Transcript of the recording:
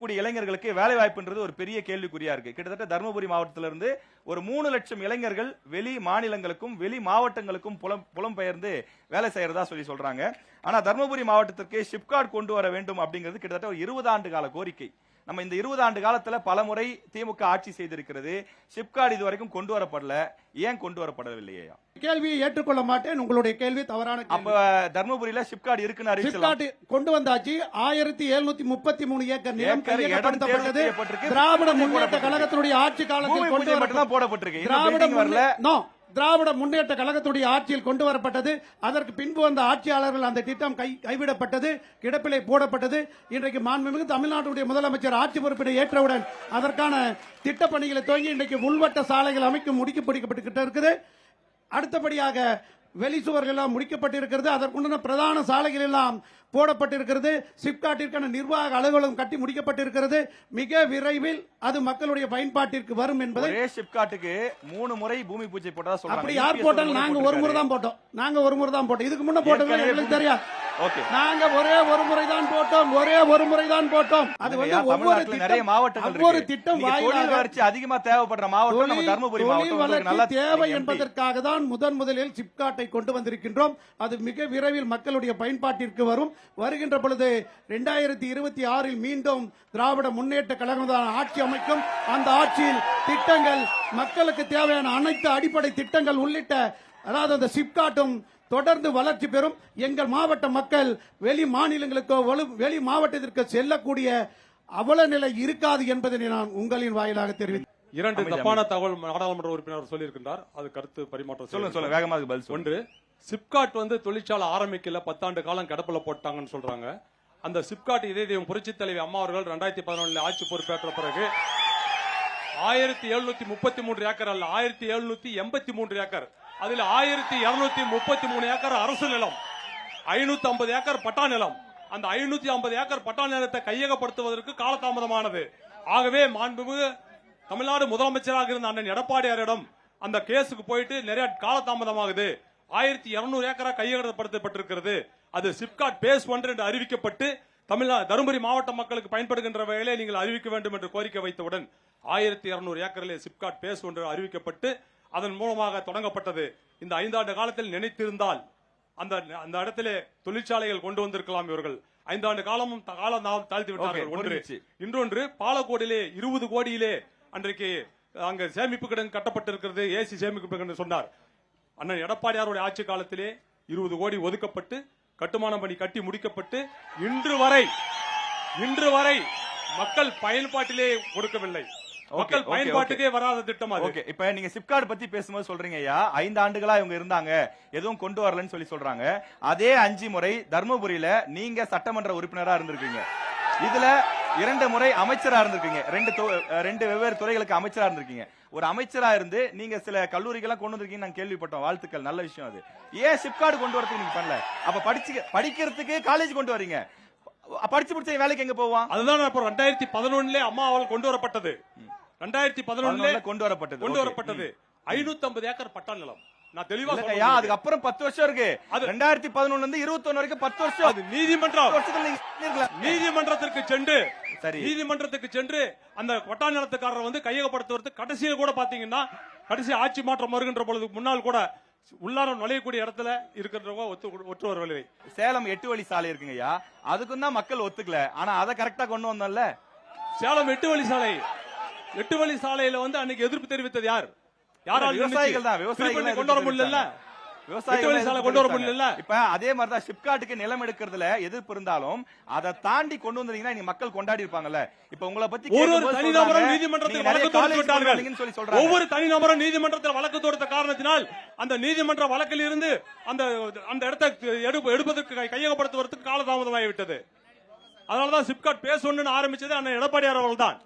கூடிய இளைஞர்களுக்கு வேலை வாய்ப்புன்றது ஒரு பெரிய கேள்விக்குறியா இருக்கு. கிட்டத்தட்ட தருமபுரி மாவட்டத்திலிருந்து ஒரு 3 லட்சம் இளைஞர்கள் வெளி மாநிலங்களுக்கும் வெளி மாவட்டங்களுக்கும் புலம்பெயர்ந்து வேலை செய்யறதா சொல்றாங்க. ஆனா தருமபுரி மாவட்டத்திற்கு ஷிப்காட் கொண்டு வர வேண்டும் அப்படிங்கிறது கிட்டத்தட்ட ஒரு 20 ஆண்டு கால கோரிக்கை. நம்ம இந்த 20 ஆண்டு காலத்துல பலமுறை திமுக ஆட்சி செய்திருக்கிறது. ஷிப்காட் இதுவரைக்கும் கொண்டு வரப்படல. ஏன் கொண்டு வரப்படவில்லையா? கேள்வியை ஏற்றுக்கொள்ள மாட்டேன். உங்களுடைய கேள்வி தவறான கேள்வி. அப்ப தர்மபுரியில ஷிப்காட் இருக்குன்னு அறிவிச்சலாம். கொண்டு வந்தாச்சு. 1733 ஏக்கர் நிலம் கையகப்படுத்தப்பட்டது. திராவிட முன்னேற்ற கழகத்தினுடைய ஆட்சி காலத்தில் கொண்டு வரப்பட்டது. போடப்பட்டிருக்கு. திராவிட முன்னேற்ற கழகத்துடைய ஆட்சியில் கொண்டு வரப்பட்டது. அதற்கு பின்பு வந்த ஆட்சியாளர்கள் அந்த திட்டம் கைவிடப்பட்டது, கிடப்பிலை போடப்பட்டது. இன்றைக்கு மாண்புமிகு தமிழ்நாட்டுடைய முதலமைச்சர் ஆட்சி பொறுப்பினை ஏற்றவுடன் அதற்கான திட்டப்பணிகளை துவங்கி இன்றைக்கு உள்வட்ட சாலைகள் அமைக்கும் முடிக்கப்பட்டு இருக்குது. அடுத்தபடியாக வெளிச்சுவர்கள் எல்லாம் முடிக்கப்பட்டிருக்கிறது. அதற்குண்டான பிரதான சாலைகள் எல்லாம் போடப்பட்டிருக்கிறது. சிப்காட்டிற்கான நிர்வாக அலுவலகம் கட்டி முடிக்கப்பட்டிருக்கிறது. மிக விரைவில் அது மக்களுடைய பயன்பாட்டிற்கு வரும் என்பதை சிப்காட்டுக்கு 3 முறை பூமி பூஜை போட்டதா சொல்றாங்க. அப்படி யார் போட்டாலும் நாங்க ஒரு முறை தான் போட்டோம். இதுக்கு முன்ன போட்டது எங்களுக்கு தெரியாது. நாங்க ஒரே ஒரு முறை தான் போட்டோம். அது வந்து ஒவ்வொரு திட்டம் வளர்ச்சி அதிகமா தேவைப்படுற மாவட்டம் நம்ம தர்மபுரி மாவட்டம். தேவை என்பதற்காக தான் முதலில் சிப்காட்டை கொண்டு வந்திருக்கின்றோம். அது மிக விரைவில் மக்களுடைய பயன்பாட்டிற்கு வரும். வருகின்ற பொழுது 2026 மீண்டும் திராவிட முன்னேற்ற கழகம் ஆட்சி அமைக்கும். அந்த ஆட்சியில் திட்டங்கள் மக்களுக்கு தேவையான அனைத்து அடிப்படை திட்டங்கள் உள்ளிட்ட அதாவது அந்த சிப்காட்டும் தொடர்ந்து வளர்ச்சி பெறும். எங்கள் மாவட்ட மக்கள் வெளி மாநிலங்களுக்கோ வெளி மாவட்டத்திற்கு செல்லக்கூடிய அவல நிலை இருக்காது என்பதை நான் உங்களின் வாயிலாக தெரிவித்தேன். 2 தப்பான தகவல் நாடாளுமன்ற உறுப்பினர் சொல்லியிருக்கின்றார். அது கருத்து பரிமாற்றம் சொல்லுங்க வேகமாக பதில். ஒன்று, சிப்காட் தொழிற்சாலை ஆரம்பிக்கல 10 ஆண்டு காலம் கடப்புல போட்டாங்கன்னு சொல்றாங்க. அந்த சிப்காட் இதே புரட்சி தலைவி அம்மா அவர்கள் 2011 ஆட்சி பொறுப்பேற்ற பிறகு 1733 ஏக்கர் அல்ல 1783 ஏக்கர், அதில் 1233 ஏக்கர் அரசு நிலம், 550 ஏக்கர் பட்டா நிலம். அந்த 550 ஏக்கர் பட்டா நிலத்தை கையகப்படுத்துவதற்கு காலதாமதமானது. ஆகவே மாண்புமிகு தமிழ்நாடு முதலமைச்சராக இருந்த அண்ணன் எடப்பாடியாரிடம் அந்த கேஸுக்கு போயிட்டு நிறைய காலதாமதமாகுது. 1200 ஏக்கரா கையகப்படுத்தப்பட்டிருக்கிறது. அது சிப்காட் பேஸ் 1 என்று அறிவிக்கப்பட்டு தருமபுரி மாவட்ட மக்களுக்கு பயன்படுகின்ற வகையிலே நீங்கள் அறிவிக்க வேண்டும் என்று கோரிக்கை வைத்தவுடன் 1200 ஏக்கரிலே சிப்காட் பேஸ் 1 அறிவிக்கப்பட்டு அதன் மூலமாக தொடங்கப்பட்டது. இந்த 5 ஆண்டு காலத்தில் நினைத்திருந்தால் அந்த இடத்திலே தொழிற்சாலைகள் கொண்டு வந்திருக்கலாம். இவர்கள் 5 ஆண்டு காலமும் தாழ்த்தி விட்டார்கள். ஒன்று. இன்னொன்று, பாலக்கோடிலே 20 கோடியிலே அன்றைக்கு அங்க சேமிப்பு கிடங்கு கட்டப்பட்டிருக்கிறது. ஏசி சேமிப்பு கிடங்கு சொன்னார். அண்ணன் எடப்பாடியாருடைய ஆட்சி காலத்திலே 20 கோடி ஒதுக்கப்பட்டு கட்டுமான பணி கட்டி முடிக்கப்பட்டு இன்று வரை மக்கள் பயன்பாட்டிலே கொடுக்கவில்லை. மக்கள் பயன்பாட்டுக்கே வராத திட்டம் அது. இப்ப நீங்க சிப்காட் பத்தி பேசும்போது சொல்றீங்க, 5 ஆண்டுகளா இவங்க இருந்தாங்க, எதுவும் கொண்டு வரலன்னு சொல்றாங்க. அதே 5 முறை தர்மபுரியில நீங்க சட்டமன்ற உறுப்பினரா இருந்திருக்கீங்க. இதுல 2 முறை அமைச்சரா இருந்திருக்கீங்க. 2 வெவ்வேறு துறைகளுக்கு அமைச்சரா இருந்திருக்கீங்க. ஒரு அமைச்சரா இருந்து நீங்க சில கல்லூரிகள் கொண்டு வந்திருக்கீங்க, நாங்க கேள்விப்பட்டோம். வாழ்த்துக்கள், நல்ல விஷயம். அது ஏன் சிப்காட் கொண்டு வரதுக்கு நீங்க பண்ணல? அப்ப படிக்கிறதுக்கு காலேஜ் கொண்டு வரீங்க, படிச்சு முடிச்ச வேலைக்கு எங்க போவான்? அதுதான் 2011 அம்மா அவர்கள் கொண்டு வரப்பட்டது. 2011 கொண்டு வரப்பட்டது 550 ஏக்கர் பட்டா நிலம். நான் தெளிவா சொல்றேன். அதுக்கு அப்புறம் 10 வருஷம் இருக்கு. 2011 இருந்து 21 வரைக்கும் 10 வருஷம். அது நீதிமன்றத்துக்கு சென்று அந்த பட்டா நிலத்துக்காரர் வந்து கையகப்படுத்துவதற்கு கடைசியில் கூட பாத்தீங்கன்னா, கடைசி ஆட்சி மாற்றம் வருகின்ற பொழுது முன்னால் கூட உள்ளார நுழையக்கூடிய இடத்துல இருக்கிறவங்க ஒற்று வரவில்லை. சேலம் 8 வழி சாலை இருக்குங்கய்யா, அதுக்கும் தான் மக்கள் ஒத்துக்கல. ஆனா அதை கரெக்டா கொண்டு வந்தோம்ல. சேலம் 8 வழி சாலையில வந்து அன்னைக்கு எதிர்ப்பு தெரிவித்தது யார்? விவசாயிகள் தான். விவசாயிகள் கொண்டு வர முடியல. கொண்டு வர முடியல. இப்ப அதே மாதிரிதான் சிப்காட்டுக்கு நிலம் எடுக்கிறதுல எதிர்ப்பு இருந்தாலும் அதை தாண்டி கொண்டு வந்தீங்கன்னா நீங்க மக்கள் கொண்டாடி இருப்பாங்கல்ல. இப்ப உங்களை பத்தி ஒவ்வொரு தனிநபரும் நீதிமன்றத்தில் வழக்கு தொடுத்து விட்டார்கள். ஒவ்வொரு தனிநபரும் நீதிமன்றத்தில் வழக்கு தொடுத்த காரணத்தினால் அந்த நீதிமன்ற வழக்கில் இருந்து அந்த இடத்தை எடுப்பதற்கு கையகப்படுத்துவதற்கு காலதாமதமாகிவிட்டது. அதனாலதான் சிப்காட் பேஸ் 1 ஆரம்பிச்சது அண்ணன் எடப்பாடியார் அவர்கள் தான்.